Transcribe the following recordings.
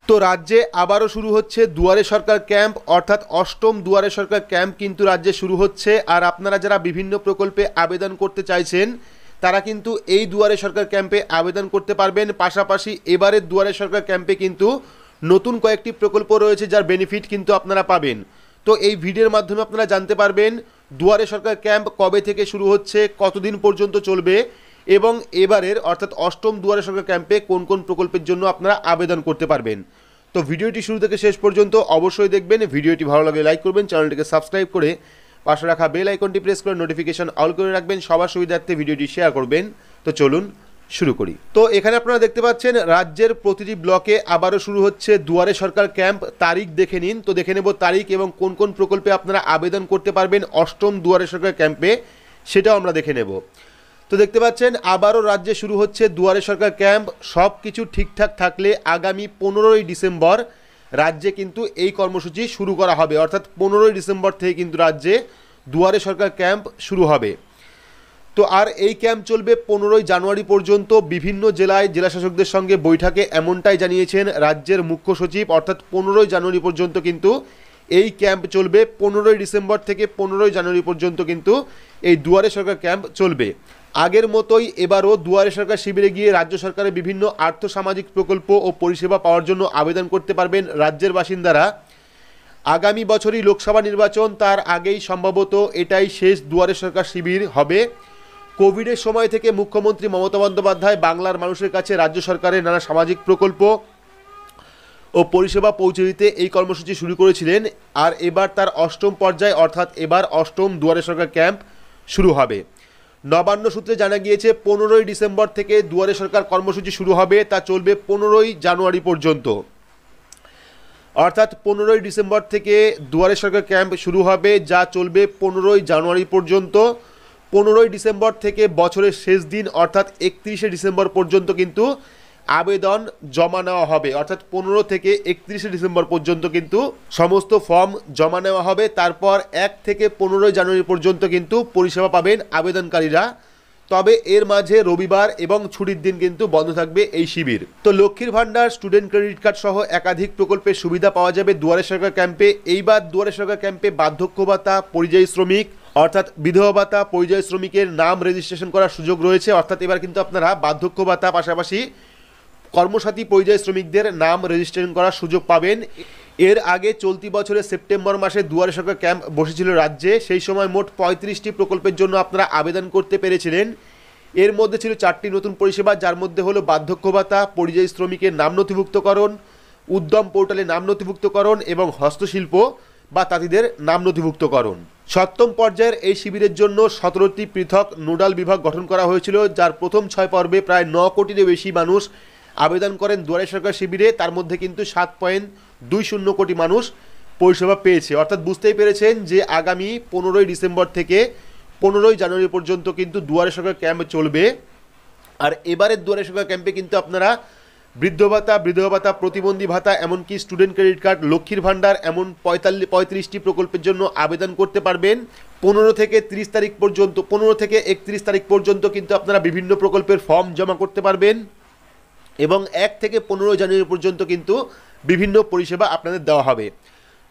তো রাজ্যে আবারও শুরু হচ্ছে দুয়ারে সরকার ক্যাম্প, অর্থাৎ অষ্টম দুয়ারে সরকার ক্যাম্প কিন্তু রাজ্যে শুরু হচ্ছে। আর আপনারা যারা বিভিন্ন প্রকল্পে আবেদন করতে চাইছেন তারা কিন্তু এই দুয়ারে সরকার ক্যাম্পে আবেদন করতে পারবেন। পাশাপাশি এবারের দুয়ারে সরকার ক্যাম্পে কিন্তু নতুন কয়েকটি প্রকল্প রয়েছে যার বেনিফিট কিন্তু আপনারা পাবেন। তো এই ভিডিওর মাধ্যমে আপনারা জানতে পারবেন দুয়ারে সরকার ক্যাম্প কবে থেকে শুরু হচ্ছে, কতদিন পর্যন্ত চলবে এবং এবারের অর্থাৎ অষ্টম দুয়ারে সরকার ক্যাম্পে কোন কোন প্রকল্পের জন্য আপনারা আবেদন করতে পারবেন। তো ভিডিওটি শুরু থেকে শেষ পর্যন্ত অবশ্যই দেখবেন। ভিডিওটি ভালো লাগলে লাইক করবেন, চ্যানেলটিকে সাবস্ক্রাইব করে পাশে রাখা বেল আইকনটি প্রেস করে নোটিফিকেশন অল করে রাখবেন, সবার সুবিধার্থে ভিডিওটি শেয়ার করবেন। তো চলুন শুরু করি। তো এখানে আপনারা দেখতে পাচ্ছেন রাজ্যের প্রতিটি ব্লকে আবারও শুরু হচ্ছে দুয়ারে সরকার ক্যাম্প। তারিখ দেখে নিন। তো দেখে নেব তারিখ এবং কোন কোন প্রকল্পে আপনারা আবেদন করতে পারবেন অষ্টম দুয়ারে সরকার ক্যাম্পে, সেটাও আমরা দেখে নেব। তো দেখতে পাচ্ছেন আবারও রাজ্যে শুরু হচ্ছে দুয়ারে সরকার ক্যাম্প। সব কিছু ঠিকঠাক থাকলে আগামী 15ই ডিসেম্বর রাজ্যে কিন্তু এই কর্মসূচি শুরু করা হবে, অর্থাৎ 15ই ডিসেম্বর থেকে কিন্তু রাজ্যে দুয়ারে সরকার ক্যাম্প শুরু হবে। তো আর এই ক্যাম্প চলবে 15ই জানুয়ারি পর্যন্ত। বিভিন্ন জেলায় জেলাশাসকদের সঙ্গে বৈঠকে এমনটাই জানিয়েছেন রাজ্যের মুখ্য সচিব, অর্থাৎ 15ই জানুয়ারি পর্যন্ত কিন্তু এই ক্যাম্প চলবে। 15ই ডিসেম্বর থেকে 15ই জানুয়ারি পর্যন্ত কিন্তু এই দুয়ারে সরকার ক্যাম্প চলবে। আগের মতোই এবারও দুয়ারে সরকার শিবিরে গিয়ে রাজ্য সরকারের বিভিন্ন আর্থসামাজিক প্রকল্প ও পরিষেবা পাওয়ার জন্য আবেদন করতে পারবেন রাজ্যের বাসিন্দারা। আগামী বছরই লোকসভা নির্বাচন, তার আগেই সম্ভবত এটাই শেষ দুয়ারে সরকার শিবির হবে। কোভিডের সময় থেকে মুখ্যমন্ত্রী মমতা বন্দ্যোপাধ্যায় বাংলার মানুষের কাছে রাজ্য সরকারের নানা সামাজিক প্রকল্প ও পরিষেবা পৌঁছে দিতে এই কর্মসূচি শুরু করেছিলেন। আর এবার তার অষ্টম পর্যায়, অর্থাৎ এবার অষ্টম দুয়ারে সরকার ক্যাম্প শুরু হবে। নবান্ন সূত্রে জানা গিয়েছে 15ই ডিসেম্বর থেকে দুয়ারে সরকার কর্মসূচি শুরু হবে, তা চলবে 15ই জানুয়ারি পর্যন্ত। অর্থাৎ 15ই ডিসেম্বর থেকে দুয়ারে সরকার ক্যাম্প শুরু হবে, যা চলবে 15ই জানুয়ারি পর্যন্ত। 15ই ডিসেম্বর থেকে বছরের শেষ দিন অর্থাৎ 31শে ডিসেম্বর পর্যন্ত কিন্তু আবেদন জমা নেওয়া হবে, অর্থাৎ 15 থেকে 31শে ডিসেম্বর পর্যন্ত কিন্তু সমস্ত ফর্ম জমা নেওয়া হবে। তারপর 1 থেকে 15ই জানুয়ারি পর্যন্ত কিন্তু পরিষেবা পাবেন আবেদনকারীরা। তবে এর মাঝে রবিবার এবং ছুটির দিন কিন্তু বন্ধ থাকবে এই শিবির। তো লক্ষ্মীর ভাণ্ডার, স্টুডেন্ট ক্রেডিট কার্ড সহ একাধিক প্রকল্পের সুবিধা পাওয়া যাবে দুয়ারে সরকার ক্যাম্পে। এইবার দুয়ারে সরকার ক্যাম্পে বার্ধক্য ভাতা, পরিযায়ী শ্রমিক অর্থাৎ বিধবা ভাতা, পরিযায়ী শ্রমিকের নাম রেজিস্ট্রেশন করার সুযোগ রয়েছে। অর্থাৎ এবার কিন্তু আপনারা বার্ধক্য ভাতা পাশাপাশি কর্মসাথী পরিযায়ী শ্রমিকদের নাম রেজিস্ট্রেশন করার সুযোগ পাবেন। এর আগে চলতি বছরের সেপ্টেম্বর মাসে দুয়ারে সরকার ক্যাম্প বসেছিল রাজ্যে। সেই সময় মোট 35টি প্রকল্পের জন্য আপনারা আবেদন করতে পেরেছিলেন। এর মধ্যে ছিল 4টি নতুন পরিষেবা, যার মধ্যে হলো বার্ধক্য ভাতা, পরিযায়ী শ্রমিকের নাম নথিভুক্তকরণ, উদ্যম পোর্টালে নাম নথিভুক্তকরণ এবং হস্তশিল্প বা তাঁতিদের নাম নথিভুক্তকরণ। সপ্তম পর্যায়ের এই শিবিরের জন্য 17টি পৃথক নোডাল বিভাগ গঠন করা হয়েছিল, যার প্রথম 6 পর্বে প্রায় 9 কোটিরও বেশি মানুষ আবেদন করেন দুয়ারে সরকার শিবিরে। তার মধ্যে কিন্তু 7.20 কোটি মানুষ পরিষেবা পেয়েছে। অর্থাৎ বুঝতেই পেরেছেন যে আগামী 15ই ডিসেম্বর থেকে 15ই জানুয়ারি পর্যন্ত কিন্তু দুয়ারে সরকার ক্যাম্প চলবে। আর এবারের দুয়ারে সরকার ক্যাম্পে কিন্তু আপনারা বৃদ্ধ ভাতা, বিধবা ভাতা, প্রতিবন্ধী ভাতা, এমনকি স্টুডেন্ট ক্রেডিট কার্ড, লক্ষ্মীর ভাণ্ডার এমন 35টি প্রকল্পের জন্য আবেদন করতে পারবেন। 15 থেকে 30 তারিখ পর্যন্ত 15 থেকে 31 তারিখ পর্যন্ত কিন্তু আপনারা বিভিন্ন প্রকল্পের ফর্ম জমা করতে পারবেন এবং 1 থেকে 15 জানুয়ারি পর্যন্ত কিন্তু বিভিন্ন পরিষেবা আপনাদের দেওয়া হবে।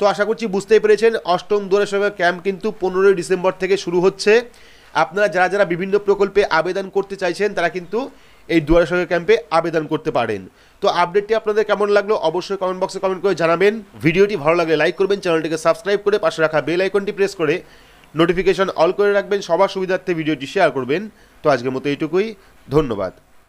তো আশা করছি বুঝতেই পেরেছেন অষ্টম দুয়ারে সরকার ক্যাম্প কিন্তু 15ই ডিসেম্বর থেকে শুরু হচ্ছে। আপনারা যারা যারা বিভিন্ন প্রকল্পে আবেদন করতে চাইছেন তারা কিন্তু এই দুয়ারে সরকার ক্যাম্পে আবেদন করতে পারেন। তো আপডেটটি আপনাদের কেমন লাগলো অবশ্যই কমেন্ট বক্সে কমেন্ট করে জানাবেন। ভিডিওটি ভালো লাগলে লাইক করবেন, চ্যানেলটিকে সাবস্ক্রাইব করে পাশে রাখা বেল আইকনটি প্রেস করে নোটিফিকেশন অল করে রাখবেন, সবার সুবিধার্থে ভিডিওটি শেয়ার করবেন। তো আজকের মতো এইটুকুই, ধন্যবাদ।